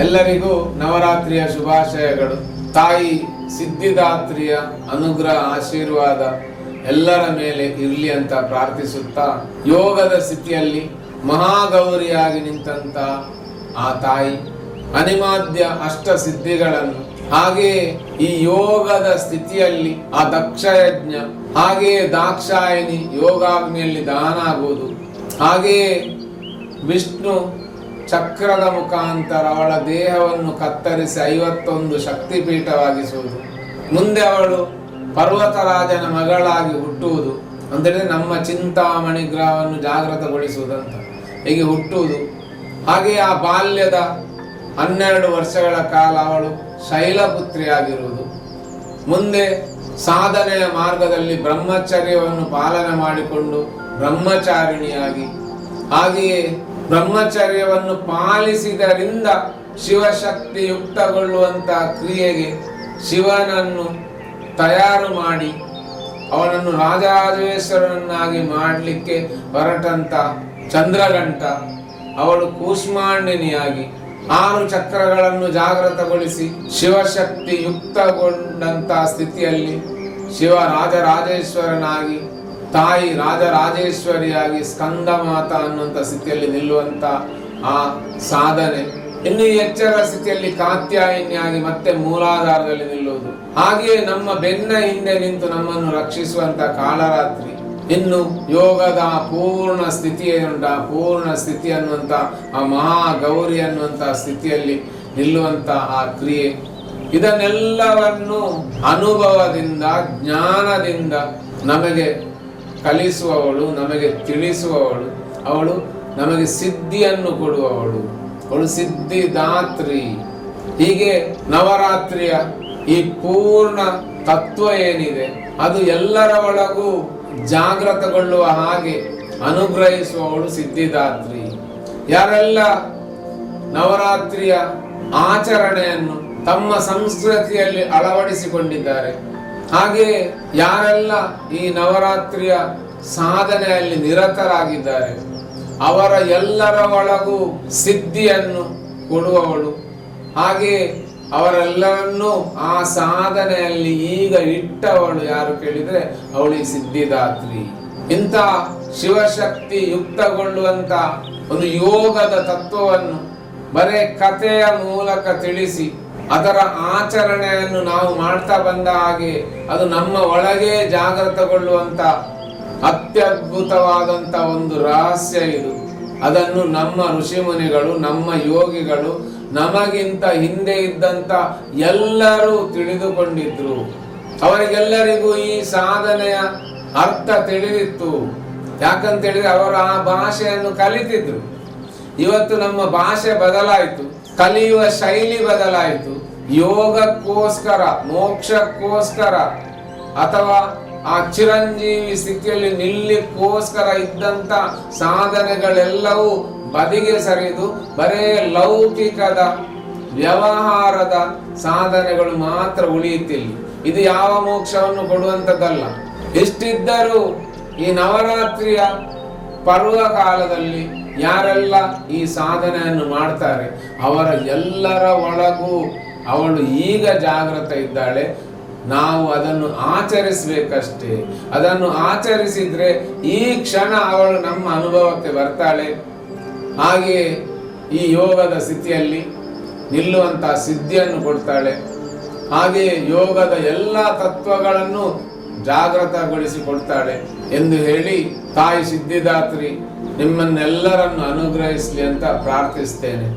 ಎಲ್ಲರಿಗೂ ನವರಾತ್ರಿಯ ಶುಭಾಶಯಗಳು. ತಾಯಿ ಸಿದ್ಧಿದಾತ್ರಿಯ ಅನುಗ್ರಹ ಆಶೀರ್ವಾದ ಎಲ್ಲರ ಮೇಲೆ ಇರಲಿ ಅಂತ ಪ್ರಾರ್ಥಿಸುತ್ತಾ, ಯೋಗದ ಸ್ಥಿತಿಯಲ್ಲಿ ಮಹಾಗೌರಿಯಾಗಿ ನಿಂತಂತ ಆ ತಾಯಿ ಅನಿಮಾದ್ಯ ಅಷ್ಟ ಸಿದ್ಧಿಗಳನ್ನು, ಹಾಗೆಯೇ ಈ ಯೋಗದ ಸ್ಥಿತಿಯಲ್ಲಿ ಆ ದಕ್ಷಯಜ್ಞ, ಹಾಗೆಯೇ ದಾಕ್ಷಾಯಿನಿ ಯೋಗಾಗ್ನಿಯಲ್ಲಿ ದಹನ ಆಗುವುದು, ಹಾಗೆಯೇ ವಿಷ್ಣು ಚಕ್ರದ ಮುಖಾಂತರ ಅವಳ ದೇಹವನ್ನು ಕತ್ತರಿಸಿ 51 ಶಕ್ತಿಪೀಠವಾಗಿಸುವುದು, ಮುಂದೆ ಅವಳು ಪರ್ವತರಾಜನ ಮಗಳಾಗಿ ಹುಟ್ಟುವುದು ಅಂದರೆ ನಮ್ಮ ಚಿಂತಾಮಣಿ ಗ್ರಹವನ್ನು ಜಾಗೃತಗೊಳಿಸುವುದಂತ ಹೀಗೆ ಹುಟ್ಟುವುದು. ಹಾಗೆ ಆ ಬಾಲ್ಯದ 12 ವರ್ಷಗಳ ಕಾಲ ಅವಳು ಶೈಲಪುತ್ರಿಯಾಗಿರುವುದು, ಮುಂದೆ ಸಾಧನೆಯ ಮಾರ್ಗದಲ್ಲಿ ಬ್ರಹ್ಮಚರ್ಯವನ್ನು ಪಾಲನೆ ಮಾಡಿಕೊಂಡು ಬ್ರಹ್ಮಚಾರಿಣಿಯಾಗಿ, ಹಾಗೆಯೇ ಬ್ರಹ್ಮಚರ್ಯವನ್ನು ಪಾಲಿಸಿದರಿಂದ ಶಿವಶಕ್ತಿ ಯುಕ್ತಗೊಳ್ಳುವಂತ ಕ್ರಿಯೆಗೆ ಶಿವನನ್ನು ತಯಾರು ಮಾಡಿ ಅವನನ್ನು ರಾಜರಾಜೇಶ್ವರನನ್ನಾಗಿ ಮಾಡಲಿಕ್ಕೆ ಹೊರಟಂತ ಚಂದ್ರಗಂಟ, ಅವಳು ಕೂಷ್ಮಾಂಡಿನಿಯಾಗಿ 6 ಚಕ್ರಗಳನ್ನು ಜಾಗೃತಗೊಳಿಸಿ ಶಿವಶಕ್ತಿ ಯುಕ್ತಗೊಂಡಂತ ಸ್ಥಿತಿಯಲ್ಲಿ ಶಿವ ರಾಜರಾಜೇಶ್ವರನಾಗಿ, ತಾಯಿ ರಾಜರಾಜೇಶ್ವರಿಯಾಗಿ ಸ್ಕಂದ ಮಾತ ಅನ್ನುವಂಥ ಸ್ಥಿತಿಯಲ್ಲಿ ನಿಲ್ಲುವಂತ ಆ ಸಾಧನೆ. ಇನ್ನು ಈ ಎಚ್ಚರ ಸ್ಥಿತಿಯಲ್ಲಿ ಕಾತ್ಯಾಯಿನಿಯಾಗಿ ಮತ್ತೆ ಮೂಲಾಧಾರದಲ್ಲಿ ನಿಲ್ಲುವುದು, ಹಾಗೆಯೇ ನಮ್ಮ ಬೆನ್ನ ಹಿಂದೆ ನಿಂತು ನಮ್ಮನ್ನು ರಕ್ಷಿಸುವಂತ ಕಾಳರಾತ್ರಿ. ಇನ್ನು ಯೋಗದ ಪೂರ್ಣ ಸ್ಥಿತಿ ಏನುಂಟ, ಪೂರ್ಣ ಸ್ಥಿತಿ ಅನ್ನುವಂತ ಆ ಮಹಾಗೌರಿ ಅನ್ನುವಂತ ಸ್ಥಿತಿಯಲ್ಲಿ ನಿಲ್ಲುವಂತ ಆ ಕ್ರಿಯೆ, ಇದನ್ನೆಲ್ಲವನ್ನು ಅನುಭವದಿಂದ ಜ್ಞಾನದಿಂದ ನಮಗೆ ಕಲಿಸುವವಳು, ನಮಗೆ ತಿಳಿಸುವವಳು, ಅವಳು ನಮಗೆ ಸಿದ್ಧಿಯನ್ನು ಕೊಡುವವಳು, ಅವಳು ಸಿದ್ಧಿದಾತ್ರಿ. ಹೀಗೆ ನವರಾತ್ರಿಯ ಈ ಪೂರ್ಣ ತತ್ವ ಏನಿದೆ ಅದು ಎಲ್ಲರ ಒಳಗೂ ಜಾಗೃತಗೊಳ್ಳುವ ಹಾಗೆ ಅನುಗ್ರಹಿಸುವವಳು ಸಿದ್ಧಿದಾತ್ರಿ. ಯಾರೆಲ್ಲ ನವರಾತ್ರಿಯ ಆಚರಣೆಯನ್ನು ತಮ್ಮ ಸಂಸ್ಕೃತಿಯಲ್ಲಿ ಅಳವಡಿಸಿಕೊಂಡಿದ್ದಾರೆ, ಹಾಗೆ ಯಾರೆಲ್ಲ ಈ ನವರಾತ್ರಿಯ ಸಾಧನೆಯಲ್ಲಿ ನಿರತರಾಗಿದ್ದಾರೆ, ಅವರ ಎಲ್ಲರ ಒಳಗೂ ಸಿದ್ಧಿಯನ್ನು ಕೊಡುವವಳು, ಹಾಗೆ ಅವರೆಲ್ಲರನ್ನೂ ಆ ಸಾಧನೆಯಲ್ಲಿ ಈಗ ಇಟ್ಟವಳು ಯಾರು ಕೇಳಿದ್ರೆ ಅವಳು ಈ ಸಿದ್ಧಿದಾತ್ರಿ. ಇಂಥ ಶಿವಶಕ್ತಿ ಯುಕ್ತಗೊಳ್ಳುವಂತ ಒಂದು ಯೋಗದ ತತ್ವವನ್ನು ಬರೇ ಕಥೆಯ ಮೂಲಕ ತಿಳಿಸಿ ಅದರ ಆಚರಣೆಯನ್ನು ನಾವು ಮಾಡ್ತಾ ಬಂದ ಹಾಗೆ ಅದು ನಮ್ಮ ಒಳಗೆ ಜಾಗೃತಗೊಳ್ಳುವಂತ ಅತ್ಯದ್ಭುತವಾದಂತ ಒಂದು ರಹಸ್ಯ ಇದು. ಅದನ್ನು ನಮ್ಮ ಋಷಿಮುನಿಗಳು, ನಮ್ಮ ಯೋಗಿಗಳು, ನಮಗಿಂತ ಹಿಂದೆ ಇದ್ದಂತ ಎಲ್ಲರೂ ತಿಳಿದುಕೊಂಡಿದ್ರು. ಅವರಿಗೆಲ್ಲರಿಗೂ ಈ ಸಾಧನೆಯ ಅರ್ಥ ತಿಳಿದಿತ್ತು. ಯಾಕಂತೇಳಿದ್ರೆ ಅವರು ಆ ಭಾಷೆಯನ್ನು ಕಲಿತಿದ್ರು. ಇವತ್ತು ನಮ್ಮ ಭಾಷೆ ಬದಲಾಯಿತು, ಕಲಿಯುವ ಶೈಲಿ ಬದಲಾಯಿತು. ಯೋಗಕ್ಕೋಸ್ಕರ, ಮೋಕ್ಷಕ್ಕೋಸ್ಕರ ಅಥವಾ ಆ ಚಿರಂಜೀವಿ ಸ್ಥಿತಿಯಲ್ಲಿ ನಿಲ್ಲಿಕ್ಕೋಸ್ಕರ ಇದ್ದಂತ ಸಾಧನೆಗಳೆಲ್ಲವೂ ಬದಿಗೆ ಸರಿದು ಬರೇ ಲೌಕಿಕದ ವ್ಯವಹಾರದ ಸಾಧನೆಗಳು ಮಾತ್ರ ಉಳಿಯುತ್ತಿಲ್ಲ. ಇದು ಯಾವ ಮೋಕ್ಷವನ್ನು ಕೊಡುವಂಥದ್ದಲ್ಲ. ಎಷ್ಟಿದ್ದರೂ ಈ ನವರಾತ್ರಿಯ ಪರ್ವಕಾಲದಲ್ಲಿ ಯಾರೆಲ್ಲ ಈ ಸಾಧನೆಯನ್ನು ಮಾಡ್ತಾರೆ ಅವರ ಎಲ್ಲರ ಒಳಗೂ ಅವಳು ಈಗ ಜಾಗೃತ ಇದ್ದಾಳೆ. ನಾವು ಅದನ್ನು ಆಚರಿಸಬೇಕಷ್ಟೇ. ಅದನ್ನು ಆಚರಿಸಿದ್ರೆ ಈ ಕ್ಷಣ ಅವಳು ನಮ್ಮ ಅನುಭವಕ್ಕೆ ಬರ್ತಾಳೆ. ಹಾಗೆಯೇ ಈ ಯೋಗದ ಸ್ಥಿತಿಯಲ್ಲಿ ನಿಲ್ಲುವಂತ ಸಿದ್ಧಿಯನ್ನು ಕೊಡ್ತಾಳೆ. ಹಾಗೆಯೇ ಯೋಗದ ಎಲ್ಲ ತತ್ವಗಳನ್ನು ಜಾಗೃತಗೊಳಿಸಿಕೊಡ್ತಾಳೆ ಎಂದು ಹೇಳಿ ತಾಯಿ ಸಿದ್ಧಿದಾತ್ರಿ ನಿಮ್ಮನ್ನೆಲ್ಲರನ್ನು ಅನುಗ್ರಹಿಸಲಿ ಅಂತ ಪ್ರಾರ್ಥಿಸ್ತೇನೆ.